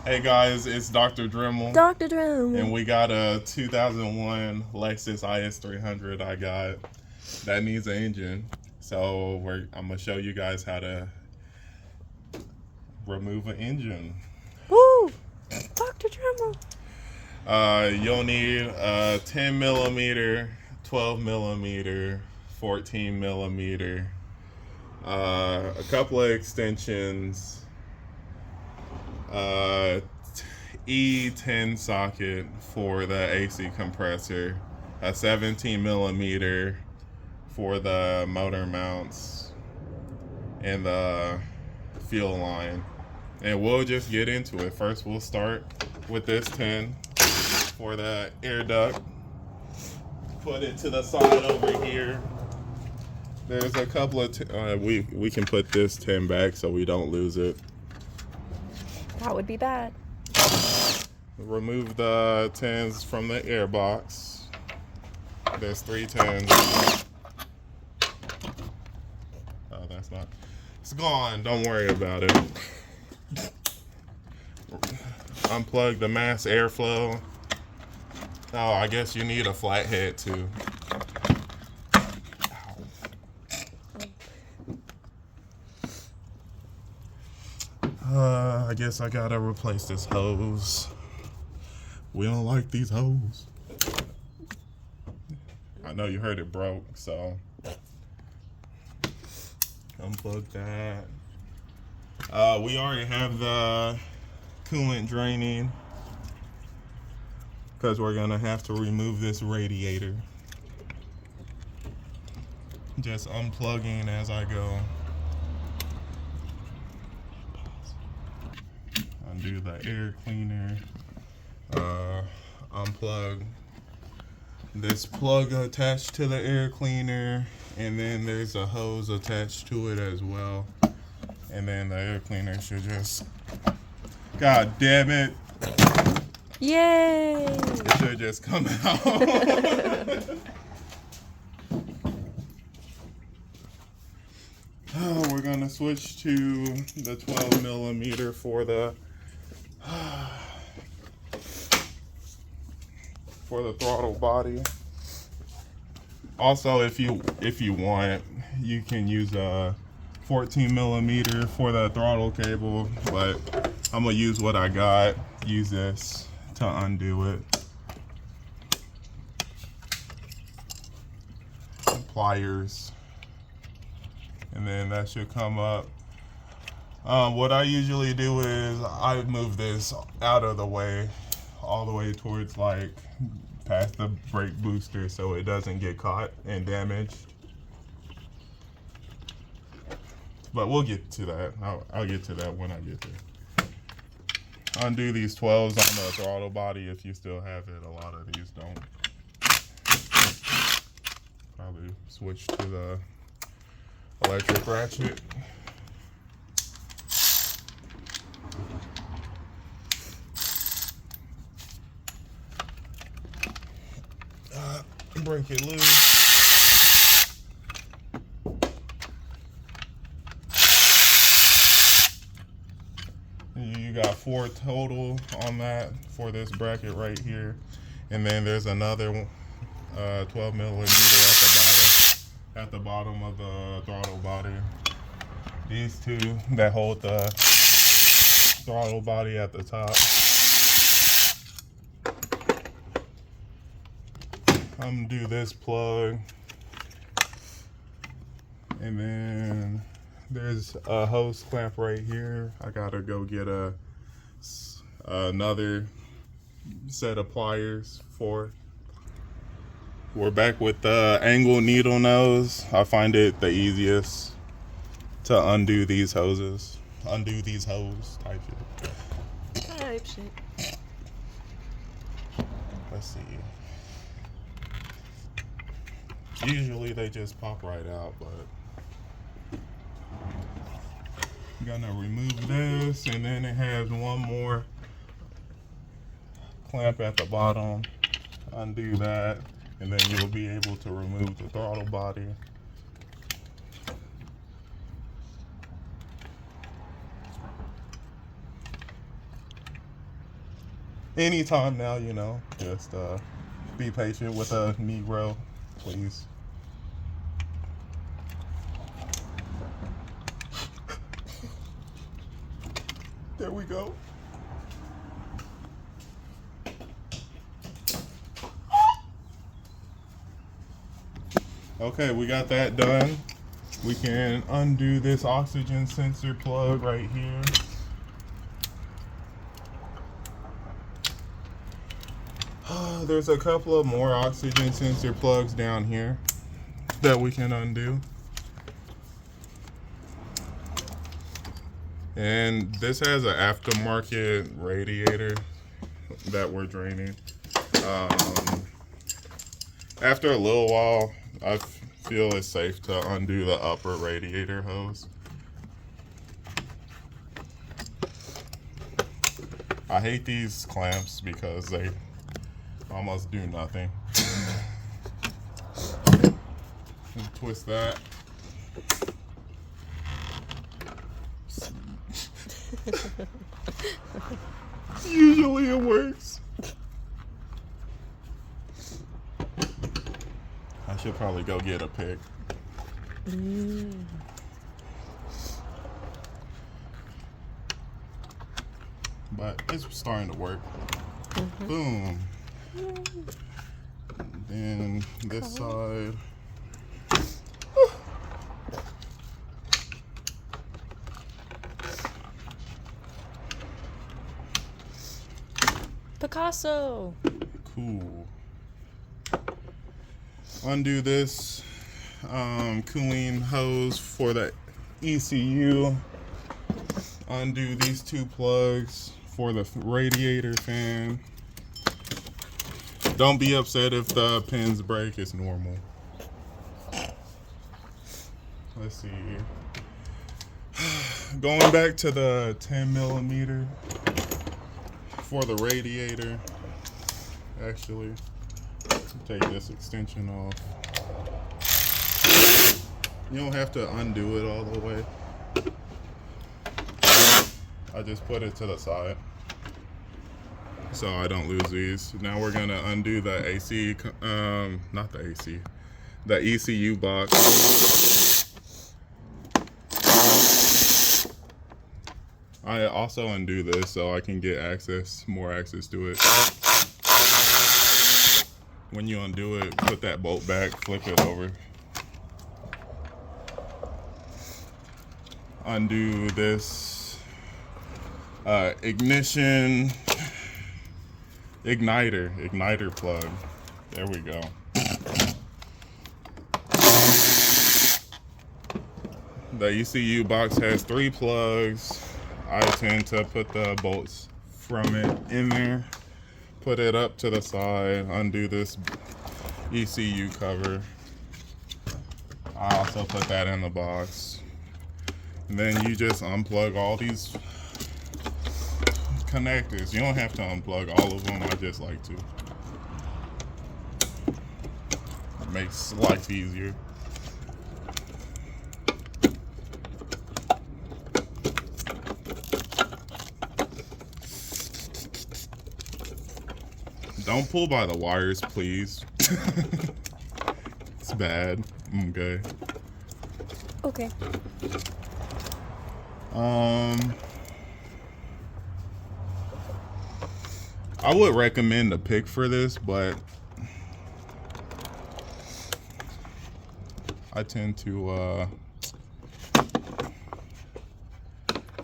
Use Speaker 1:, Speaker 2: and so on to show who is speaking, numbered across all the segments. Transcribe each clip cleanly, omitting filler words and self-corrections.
Speaker 1: Hey guys, it's Dr. Dremel,
Speaker 2: Dr. Dre.
Speaker 1: and we got a 2001 Lexus is300 I got that needs an engine. So I'm gonna show you guys how to remove an engine.
Speaker 2: Woo! Dr. Dre.
Speaker 1: You'll need a 10 millimeter, 12 millimeter, 14 millimeter, a couple of extensions, uh, E10 socket for the AC compressor, a 17 millimeter for the motor mounts, and the fuel line. And we'll just get into it. First, we'll start with this 10 for the air duct. Put it to the side over here. There's a couple of we can put this 10 back so we don't lose it.
Speaker 2: That would be bad.
Speaker 1: Remove the 10s from the air box. There's 3 10s. Oh, that's not. It's gone. Don't worry about it. Unplug the mass airflow. Oh, I guess you need a flathead too. I guess I gotta replace this hose. We don't like these hoses. I know you heard it broke, so unplug that. We already have the coolant draining because we're gonna have to remove this radiator. Just unplugging as I go. Undo the air cleaner. Unplug this plug attached to the air cleaner, and then there's a hose attached to it as well. And then the air cleaner should just, God damn it,
Speaker 2: Yay!
Speaker 1: it should just come out. We're gonna switch to the 12 millimeter for the throttle body. Also, if you want, you can use a 14 millimeter for the throttle cable, but I'm gonna use what I got. Use this to undo it. Pliers, and then that should come up. What I usually do is I move this out of the way, all the way towards like past the brake booster so it doesn't get caught and damaged. But we'll get to that. I'll get to that when I get there. Undo these 12s on the throttle body if you still have it. A lot of these don't. Probably switch to the electric ratchet. Break it loose. You got 4 total on that for this bracket right here, and then there's another 12 millimeter at the bottom of the throttle body. These 2 that hold the throttle body at the top. Undo this plug, and then there's a hose clamp right here. I gotta go get another set of pliers for. We're back with the angle needle nose. I find it the easiest to undo these hoses. Undo these hose type shit.
Speaker 2: Type shit.
Speaker 1: Let's see. Usually they just pop right out, but I'm gonna remove this, and then it has one more clamp at the bottom. Undo that, and then you'll be able to remove the throttle body. anytime now, you know. Just be patient with a Negro, please. There we go. Okay, we got that done. We can undo this oxygen sensor plug right here. There's a couple of more oxygen sensor plugs down here that we can undo. And this has an aftermarket radiator that we're draining. After a little while, I feel it's safe to undo the upper radiator hose. I hate these clamps because they almost do nothing. Twist that. Usually it works. I should probably go get a pick. But it's starting to work. Boom. Then this side.
Speaker 2: Picasso.
Speaker 1: Cool. Undo this cooling hose for the ECU. Undo these two plugs for the radiator fan. Don't be upset if the pins break, it's normal. Let's see here. Going back to the 10 millimeter for the radiator. Actually, take this extension off. You don't have to undo it all the way. I just put it to the side so I don't lose these. Now we're gonna undo the AC, not the AC, the ECU box. I also undo this so I can get more access to it. When you undo it, put that bolt back, flip it over. Undo this igniter plug. There we go. The ECU box has 3 plugs. I tend to put the bolts from it in there, put it up to the side, undo this ECU cover. I also put that in the box. And then you just unplug all these connectors. You don't have to unplug all of them. I just like to. It makes life easier. Don't pull by the wires, please. It's bad. Okay.
Speaker 2: Okay.
Speaker 1: I would recommend a pick for this, but I tend to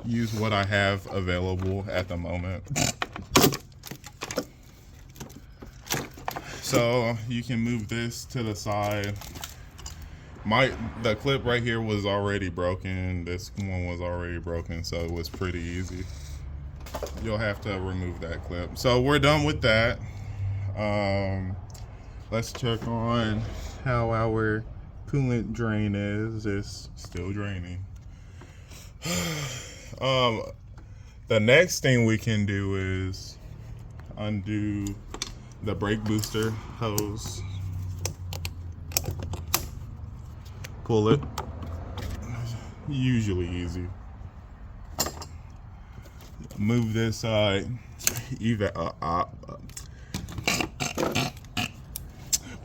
Speaker 1: use what I have available at the moment. So you can move this to the side. The clip right here was already broken. This one was already broken, so it was pretty easy. You'll have to remove that clip. So we're done with that. Let's check on how our coolant drain is. It's still draining. The next thing we can do is undo the brake booster hose. Pull it. Usually easy. move this even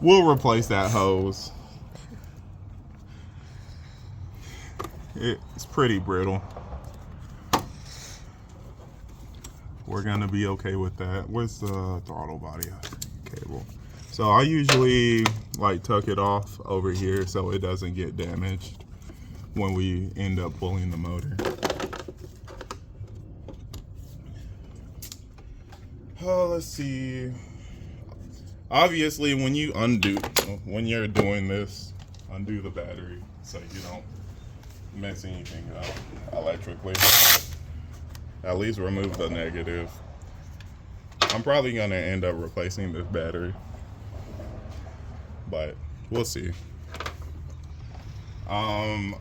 Speaker 1: we'll replace that hose. It's pretty brittle. We're gonna be okay with that. Where's the throttle body cable? So I usually like tuck it off over here so it doesn't get damaged when we end up pulling the motor. Oh, let's see. Obviously, when you're doing this, undo the battery so you don't mess anything up electrically. At least remove the negative. I'm probably gonna end up replacing this battery, but we'll see.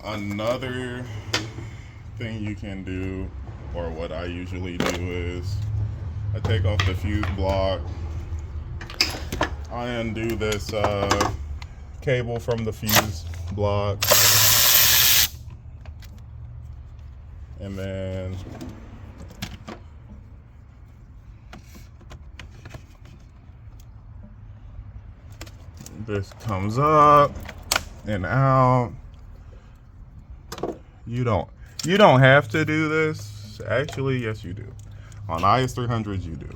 Speaker 1: Another thing you can do, or what I usually do, is I take off the fuse block. I undo this cable from the fuse block, and then this comes up and out. You don't have to do this. Actually, yes, you do. On is300s, you do.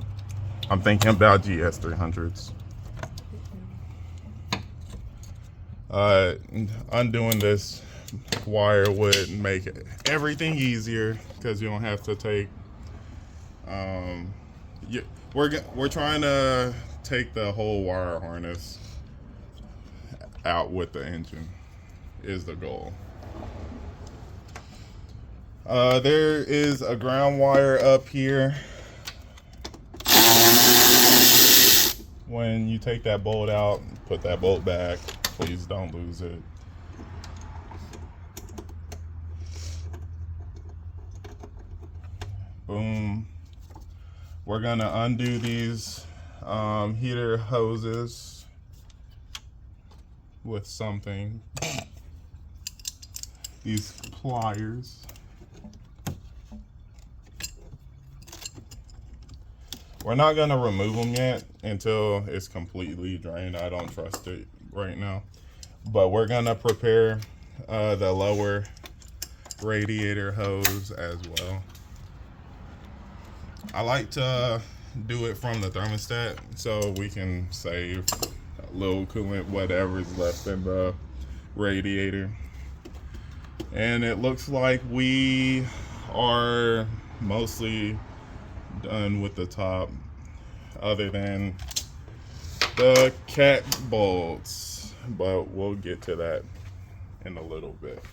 Speaker 1: I'm thinking about GS300s. Undoing this wire would make everything easier because you don't have to take. We're trying to take the whole wire harness out with the engine. Is the goal. There is a ground wire up here. When you take that bolt out, put that bolt back. Please don't lose it. Boom. We're gonna undo these heater hoses with something. These pliers. We're not gonna remove them yet until it's completely drained. I don't trust it right now. But we're gonna prepare the lower radiator hose as well. I like to do it from the thermostat so we can save a little coolant, whatever's left in the radiator. And it looks like we are mostly done with the top, other than the cat bolts, but we'll get to that in a little bit.